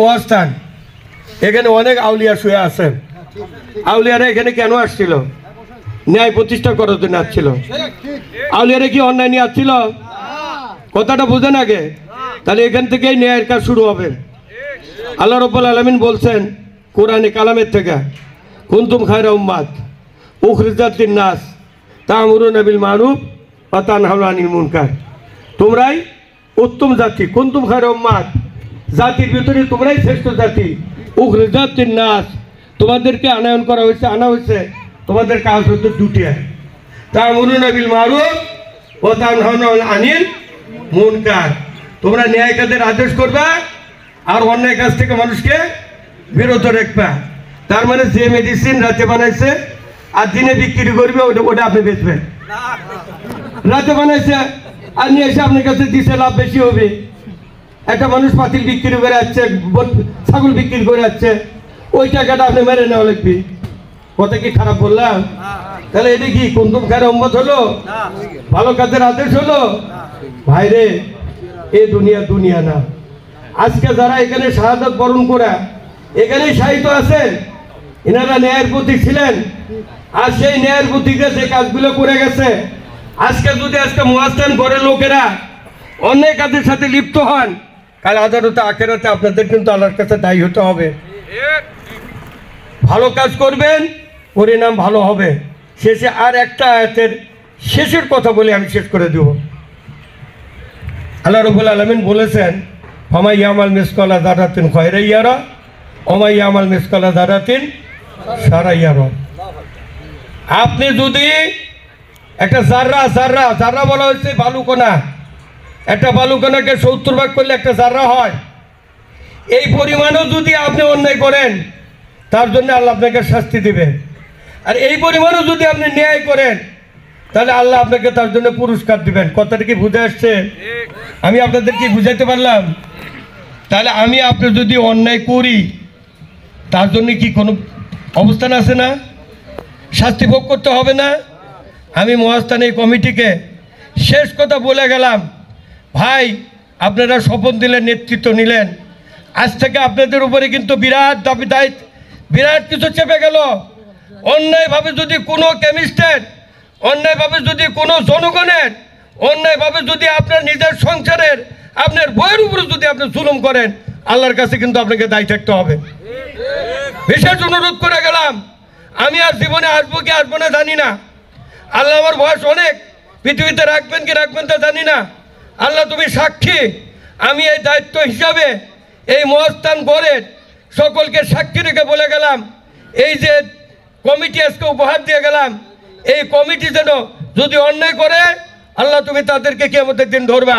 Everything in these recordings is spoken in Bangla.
মহাস্থান, এখানে অনেক আউলিয়া শুয়ে আছেন। আউলিয়ারা এখানে কেন আসছিল? ন্যায় প্রতিষ্ঠা করার জন্য আসছিল। আউলিয়ারা কি অন্যায় নিয়ে আসছিল? কথাটা বুঝেন আগে, তাহলে এখান থেকেই ন্যায়ের কাজ শুরু হবে। আল্লাহ রাব্বুল আলামিন বলছেন কোরআনে কালামের থেকে, কুনতুম খায়রা উম্মাত উখরিজাত লিন-নাস তা'মুরুনা বিল মারুফ ওয়া তানহাউনা আনিল মুনকার। তোমরাই উত্তম জাতি, কুনতুম খায়রা উম্মাত, জাতির ভিতরে তোমরাই শ্রেষ্ঠ জাতি। উখরিজাত লিন-নাস, তোমাদেরকে আনা হয়েছে, তোমাদের কাজ হচ্ছে দুটি, তা'মুরুনা বিল মারুফ ওয়া তানহাউনা আনিল মুনকার। তোমরা ন্যায় কাজের আদেশ করবা আর অন্যায় কাজ থেকে মানুষকে বিরত রাখবা। তার মানে যে মেডিসিন রাতে বানাইছে আর দিনে বিক্রি করবে, ওটা আপনি বেচবেন। রাতে বানাইছে আর নিয়ে এসে আপনার কাছে দিছে, লাভ বেশি হবে। একটা মানুষ পাতিল বিক্রি করে যাচ্ছে, ছাগল বিক্রি করে যাচ্ছে, ওই টাকাটা আপনি মেরে নেওয়া লাগবে। কথা কি খারাপ বললাম? তাহলে এটা কি কুনতুম খায়রা উম্মাত হলো? ভালো কাজের আদেশ হলো? ভাইরে, এ দুনিয়া না। আজকে যারা এখানে শাহাদাত বরণ করা এখানেই শাহিত আছেন, এনারা ন্যায়ের প্রতীক ছিলেন। আর সেই ন্যায়ের প্রতীকে যে কাজগুলো করে গেছে, আজকে যদি মুয়াজ্জিন ঘরের লোকেরা অন্যায় কাজের সাথে লিপ্ত হন, কাল আদালতে আখিরাতে আপনাদের কিন্তু আল্লাহর কাছে দায়ী হতে হবে। ভালো কাজ করবেন, পরিণাম ভালো হবে। শেষে আর একটা আয়াতের শেষের কথা বলে আমি শেষ করে দেব। আল্লাহ রাব্বুল আলামিন বলেছেন, ফামান ইয়ামাল মিসকালা যারাতিন খায়রান ইয়ারা ওয়া মান ইয়ামাল মিসকালা যারাতিন শাররান ইয়ারা। আপনি যদি একটা জাররা বলা হয়েছে বালুকণা, একটা বালুকণাকে 70 ভাগ করলে একটা জাররা হয়। এই পরিমাণও যদি আপনি অন্যায় করেন, তার জন্য আল্লাহ আপনাকে শাস্তি দিবে। আর এই পরিমাণও যদি আপনি ন্যায় করেন, তাহলে আল্লাহ আপনাকে তার জন্য পুরস্কার দিবেন। কথাটা কি বুঝে আসছে? আমি আপনাদের কি বুঝাইতে পারলাম? তাহলে আমি আপনি যদি অন্যায় করি, তার জন্য কি কোনো অবস্থান আছে না? শাস্তি ভোগ করতে হবে না? আমি মহাস্থান এই কমিটিকে শেষ কথা বলে গেলাম, ভাই আপনারা শপথ দিলেন, নেতৃত্ব নিলেন, আজ থেকে আপনাদের উপরে কিন্তু বিরাট দায়িত্ব, বিরাট কিছু চেপে গেল। অন্যায়ভাবে যদি কোনো কেমিস্টের, অন্যায়ভাবে যদি কোনো জনগণের, অন্যায়ভাবে যদি আপনার নিজের সংসারের, আপনার বইয়ের উপরে যদি আপনি জুলুম করেন, আল্লাহর কাছে কিন্তু আপনাকে দায়ী থাকতে হবে। বিশেষ অনুরোধ করে গেলাম, আমি আর জীবনে আসবো কি আসবো না জানি না। আল্লাহ আমার বয়স অনেক, পৃথিবীতে রাখবেন কি রাখবেন তা জানি না। আল্লাহ তুমি সাক্ষী, আমি এই দায়িত্ব হিসাবে এই মহাস্থান গড়ের সকলকে সাক্ষী রেখে বলে গেলাম, এই যে কমিটি আজকে উপহার দিয়ে গেলাম, এই কমিটি যেন যদি অন্যায় করে, আল্লাহ তুমি তাদেরকে কিয়ামতের দিন ধরবা।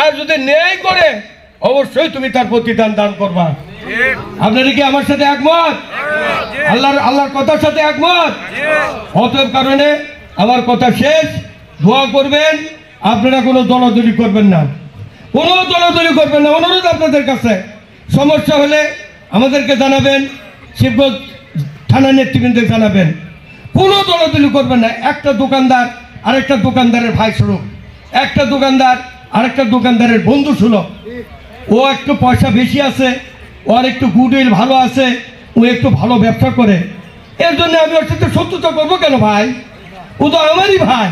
আর যদি ন্যায় করে, অবশ্যই তুমি তার প্রতিদান দান করবা। আপনারা কি আমার সাথে একমত? আল্লাহর কথার সাথে একমত? অতএব কারণে আমার কথা শেষ। দোয়া করবেন, আপনারা কোনো দলাদলি করবেন না, কোনো দলাদলি করবেন না। অনুরোধ আপনাদের কাছে, সমস্যা হলে আমাদেরকে জানাবেন, শিবগঞ্জ থানা নেতৃবৃন্দকে জানাবেন। কোনো দলাদলি করবেন না। একটা দোকানদার আরেকটা দোকানদারের ভাই স্বরূপ, একটা দোকানদার আরেকটা দোকানদারের বন্ধু সুলভ। ও একটু পয়সা বেশি আছে, ওর একটু গুডউইল ভালো আছে, ও একটু ভালো ব্যবসা করে, এর জন্য আমি ওর সাথে শত্রুতা করবো কেন ভাই? ও তো আমারই ভাই।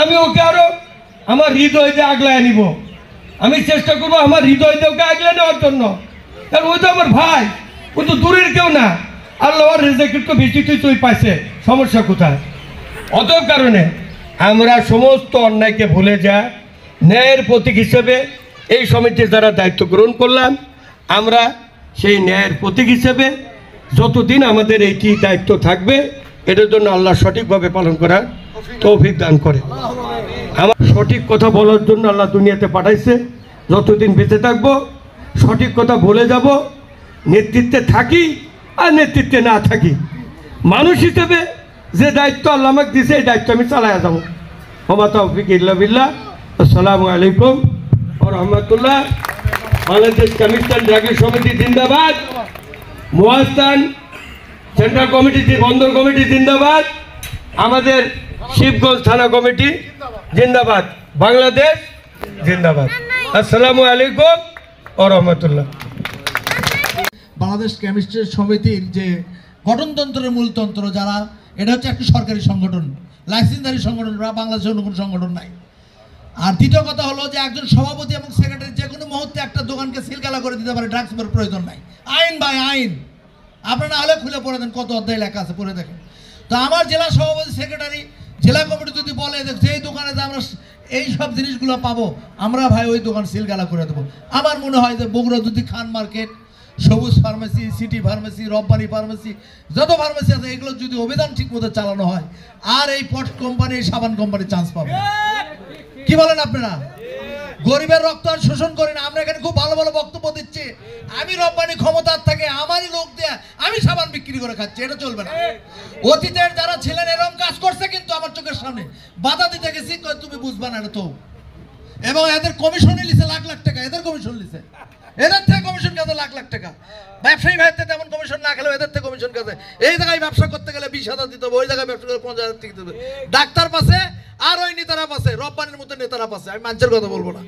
আমি ওকে আরো আমার হৃদয় দিয়ে আগলায় নিব। আমি চেষ্টা করবো আমার হৃদয় দিয়ে ওকে আগলে নেওয়ার জন্য, কারণ ওই তো আমার ভাই, ও তো দূরের কেউ না। আল্লাহ রেজাক একটু বেশি তুই পাইছে, সমস্যা কোথায়? অতএব কারণে আমরা সমস্ত অন্যায়কে ভুলে যা ন্যায়ের প্রতীক হিসেবে এই সমিতির যারা দায়িত্ব গ্রহণ করলাম, আমরা সেই ন্যায়ের প্রতীক হিসেবে যতদিন আমাদের এইটি দায়িত্ব থাকবে, এটার জন্য আল্লাহ সঠিকভাবে পালন করার তৌফিক দান করে। আমার সঠিক কথা বলার জন্য আল্লাহ দুনিয়াতে পাঠাইছে। যতদিন বেঁচে থাকবো সঠিক কথা বলে যাব। নেতৃত্বে থাকি আর নেতৃত্বে না থাকি, মানুষ হিসেবে যে দায়িত্ব আল্লাহ আমাকে দিয়েছে, এই দায়িত্ব আমি চালাইয়া যাবো। ওমা তৌফিক ইল্লা বিল্লাহ। আসসালামু আলাইকুম ওয়া রাহমাতুল্লাহ। বাংলাদেশ কেমিস্ট্রি ড্রাগের সমিতি জিন্দাবাদ, মহাস্থান সেন্ট্রাল কমিটি, বন্দর কমিটি জিন্দাবাদ, আমাদের শিবগঞ্জ থানা কমিটি জিন্দাবাদ, বাংলাদেশ জিন্দাবাদ। আসসালামু আলাইকুম ওয়া রাহমাতুল্লাহ। বাংলাদেশ কেমিস্ট্রি সমিতির যে গঠনতন্ত্রের মূলতন্ত্র, যারা এটা হচ্ছে একটি সরকারি সংগঠন, লাইসেন্সধারী সংগঠন, বা বাংলাদেশের অন্য কোনো সংগঠন নাই। আর দ্বিতীয় কথা হলো যে একজন সভাপতি এবং সেক্রেটারি যে কোনো মুহূর্তে একটা দোকানকে সিলগালা করে দিতে পারে, ড্রাগসের প্রয়োজন নাই। আইন বাই আইন, আপনারা হলে খুলে পড়ে দেন, কত অধ্যায় লেখা আছে, পড়ে দেখেন। তো আমার জেলা সভাপতি সেক্রেটারি জেলা কমিটি যদি বলে যেই দোকানে যে আমরা এই সব জিনিসগুলো পাবো, আমরা ভাই ওই দোকান সিলগালা করে দেবো। আমার মনে হয় যে বগুড়া যদি খান মার্কেট, সবুজ pharmacy, city pharmacy, Rabbani pharmacy, যত ফার্মেসি আছে, এগুলো যদি অভিযান ঠিক মতো চালানো হয়, আর এই পট কোম্পানি, সাবান কোম্পানি চান্স পাবে না। কি বলেন আপনারা? গরিবের রক্ত আর শোষণ করি না আমরা। এখানে খুব ভালো ভালো বক্তব্য দিচ্ছি, আমি রব্বানি ক্ষমতার থাকে আমারই লোক দিয়ে আমি সাবান বিক্রি করে খাচ্ছি, এটা চলবে না। অতীতের যারা ছিলেন এরকম কাজ করছে, কিন্তু আমার চোখের সামনে বাধা দিতে গেছি, তুমি বুঝবা না এটা তো। এবং এদের কমিশনই লিছে লাখ লাখ টাকা, এদের কমিশন লিছে, এদের থেকে কমিশন কাজে লাখ লাখ টাকা। ব্যবসায়ী ভাইতে তেমন কমিশন না খেলেও এদের থেকে কমিশন কাজে। এই জায়গায় ব্যবসা করতে গেলে 20,000 দিতে হবে, ওই জায়গায় ব্যবসা করলে 50,000 দিতে হবে। ডাক্তার পাশে আর ওই নেতারা পাশে, রব্বানির মতো নেতারা পাশে। আমি মানুষের কথা বলবো না।